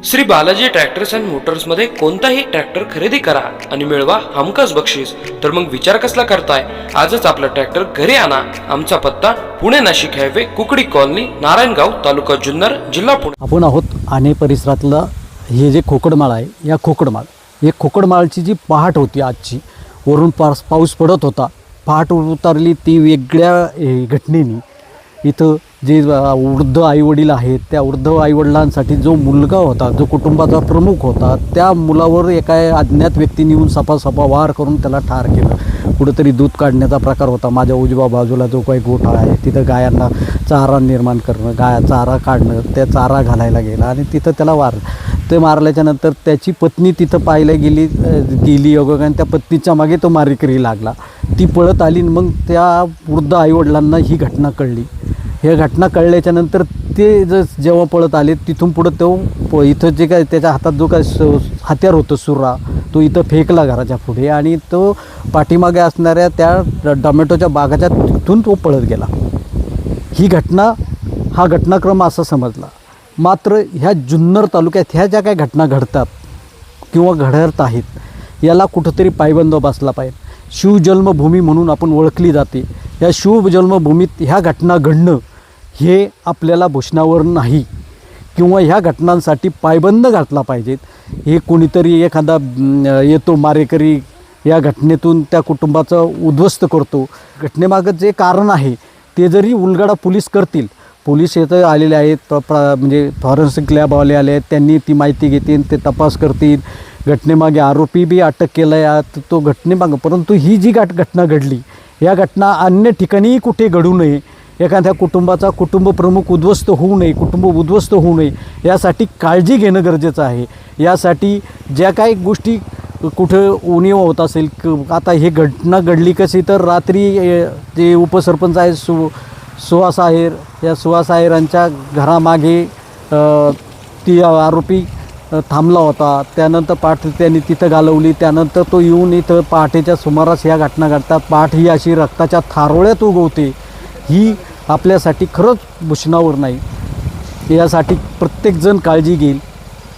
Shri Balaji tractors and Motors मध्ये कोणताही tractor खरेदी करा आणि मिळवा हमखास बक्षीस. तर मग विचार कसला करताय? आजच आपला ट्रॅक्टर घरी आणा. आमचा पत्ता पुणे नाशिक हायवे, कुकडी कॉलनी, नारायणगाव, तालुका जुन्नर, जिल्हा पुणे. आपण आहोत आणे परिसरातलं हे जे खोकडमाळ आहे, या खोकडमाळची जी पहाट होती आजची, वरून पाऊस पडत होता, पहाट उतरली ती वेगळ्या घटनेने. इथं जे वृद्ध आईवडील आहेत, त्या वृद्ध आईवडिलांसाठी जो मुलगा होता, जो कुटुंबाचा प्रमुख होता, त्या मुलावर एका अज्ञात व्यक्तीने येऊन सपासपा वार करून त्याला ठार केलं. कुठंतरी दूध काढण्याचा प्रकार होता. माझ्या उजव्या बाजूला जो काही गोठा आहे, तिथं गायांना चारा निर्माण करणं, चारा काढणं, त्या चारा घालायला गेला आणि तिथं त्याला ते मारल्याच्या नंतर त्याची पत्नी तिथं पाहायला गेली योगाने. त्या पत्नीच्या मागे तो मारेकरी लागला. ती पळत आली. मग त्या वृद्ध आईवडिलांना ही घटना कळली. हे घटना कळल्याच्या नंतर ते जेव्हा पळत आले, तिथून पुढं तो इथं जे काय त्याच्या हातात जो काय हत्यार होतं सुरा, तो इथं फेकला घराच्या पुढे आणि तो पाठीमागे असणाऱ्या त्या टोमॅटोच्या बागाच्या तिथून तो पळत गेला. हा घटनाक्रम असा समजला. मात्र ह्या जुन्नर तालुक्यात ह्या ज्या काही घटना घडतात किंवा घडत आहेत, याला कुठंतरी पायबंद बसला पाहिजे. शिवजन्मभूमी म्हणून आपण ओळखली जाते. या शिवजन्मभूमीत ह्या घटना घडणं हे आपल्याला भूषणावर नाही, किंवा ह्या घटनांसाठी पायबंद घातला पाहिजेत. हे कोणीतरी एखादा येतो मारेकरी, या घटनेतून त्या कुटुंबाचं उद्ध्वस्त करतो. घटनेमागं जे कारण आहे ते जरी उलगडा पोलीस करतील, पोलीस इथं आलेले आहेत, म्हणजे फॉरेन्सिक लॅबवाले आले आहेत, त्यांनी ती माहिती घेतील, ते तपास करतील. घटनेमागे आरोपी बी अटक केला आहे तो घटनेमागं. परंतु ही जी घटना घडली, या घटना अन्य ठिकाणीही कुठे घडू नये. एखाद्या कुटुंब प्रमुख उद्ध्वस्त होऊ नये, कुटुंब उद्ध्वस्त होऊ नये, यासाठी काळजी घेणं गरजेचं आहे. यासाठी ज्या काही गोष्टी कुठं उणीव होत असेल, आता ही घटना घडली कशी, तर रात्री जे उपसरपंच आहे सुहास आहेर, या सुहास आहेरांच्या घरामागे ती आरोपी थांबला होता. त्यानंतर त्यांनी तिथं घालवली. त्यानंतर तो येऊन इथं पहाटेच्या सुमारास ह्या घटना घडतात. पहाट ही अशी रक्ताच्या थारोळ्यात उगवते. ही आपल्यासाठी खरंच भूषणावर नाही. यासाठी प्रत्येकजण काळजी घेईल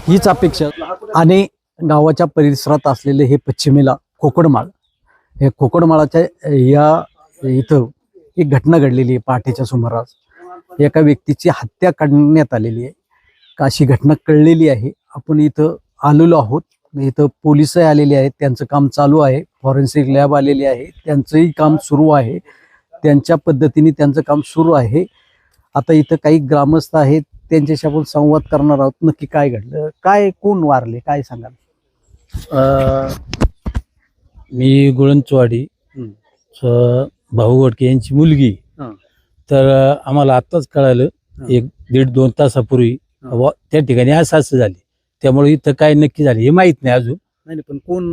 हीच अपेक्षा. आणि गावाच्या परिसरात असलेले हे पश्चिमेला खोकडमाळ, हे खोकडमाळाच्या इथं एक घटना घडलेली आहे. पहाटेच्या सुमारास एका व्यक्तीची हत्या करण्यात आलेली आहे. अशी घटना कळलेली आहे. आपण इथं आलेलो आहोत. इथं पोलिसही आलेले आहेत, त्यांचं काम चालू आहे. फॉरेन्सिक लॅब आलेली आहे, त्यांचंही काम सुरू आहे. त्यांच्या पद्धतीने त्यांचं काम सुरू आहे. आता इथं काही ग्रामस्थ आहेत, त्यांच्याशी आपण संवाद करणार आहोत. नक्की काय घडलं, काय कोण वारले, काय सांगाल? मी गुळंचवाडी भाऊ वडके यांची मुलगी. तर आम्हाला आत्ताच कळालं 1-1.5-2 तासापूर्वी त्या ठिकाणी असं झाले. त्यामुळे इथं काय नक्की झाले हे माहित नाही अजून. नाही, पण कोण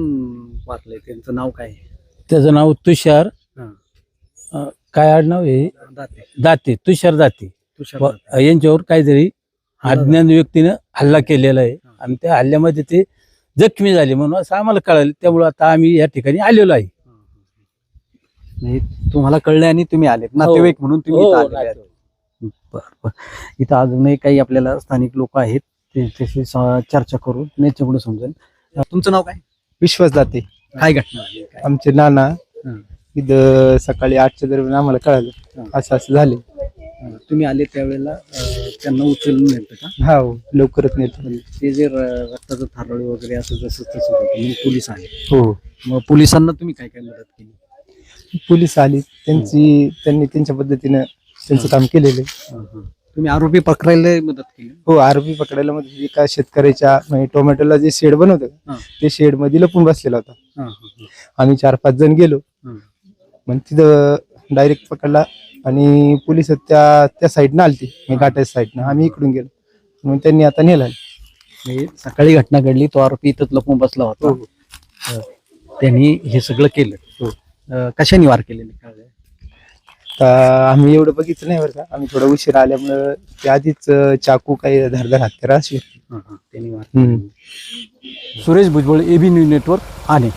वारले, त्यांचं नाव काय? त्याचं नाव तुषार, काय आडनाव आहे? दाते, तुषार दाते. यांच्यावर काहीतरी अज्ञात व्यक्तीनं हल्ला केलेला आहे आणि त्या हल्ल्यामध्ये ते जखमी झाले म्हणून असं आम्हाला कळालं. त्यामुळे आता आम्ही या ठिकाणी आलेलो आहे. तुम्हाला कळले आणि तुम्ही आलेत, नातेवाईक म्हणून तुम्ही इथं आलेले आहेत. बरं. इथं अजूनही काही आपल्याला स्थानिक लोक आहेत, त्याच्याशी चर्चा करू, त्याच्यापुढे समजेल. तुमचं नाव काय? विश्वास जाते. काय घटना? आमचे नाना इथं सकाळी 8च्या दरम्यान आम्हाला कळालं असं झाले. तुम्ही आले त्यावेळेला त्यांना उचलून नेलं का? हा, लवकरच नेतो. ते जे रक्ताचं थारोळे वगैरे असं जसं तसं होतं, मग पोलीस आले. हो, मग पोलिसांना तुम्ही काय काय मदत केली? पोलीस आली, त्यांनी त्यांच्या पद्धतीनं त्यांचं काम केलेलं आहे. तुम्ही आरोपी पकडायला मदत केली? हो, आरोपी पकडायला मध्ये एका शेतकऱ्याच्या म्हणजे टोमॅटोला जे शेड बनवतं ते शेड मध्ये लपून बसलेला होता. आम्ही 4-5 जण गेलो, मग तिथं डायरेक्ट पकडला आणि पोलिस त्या साईडनं आलती, घाटाच्या साईडनं. आम्ही इकडून गेलो, मग त्यांनी आता नेला. सकाळी घटना घडली, तो आरोपी इथंच लपून बसला होता. त्यांनी हे सगळं केलं. कशाने वार केलेले? आम्ही एवढं बघितलं नाही बरं का. आम्ही थोडं उशीर आल्यामुळं ते आधीच चाकू काही धारदार हत्यार अशी. Suresh Bhujbal, AB news network, आणे.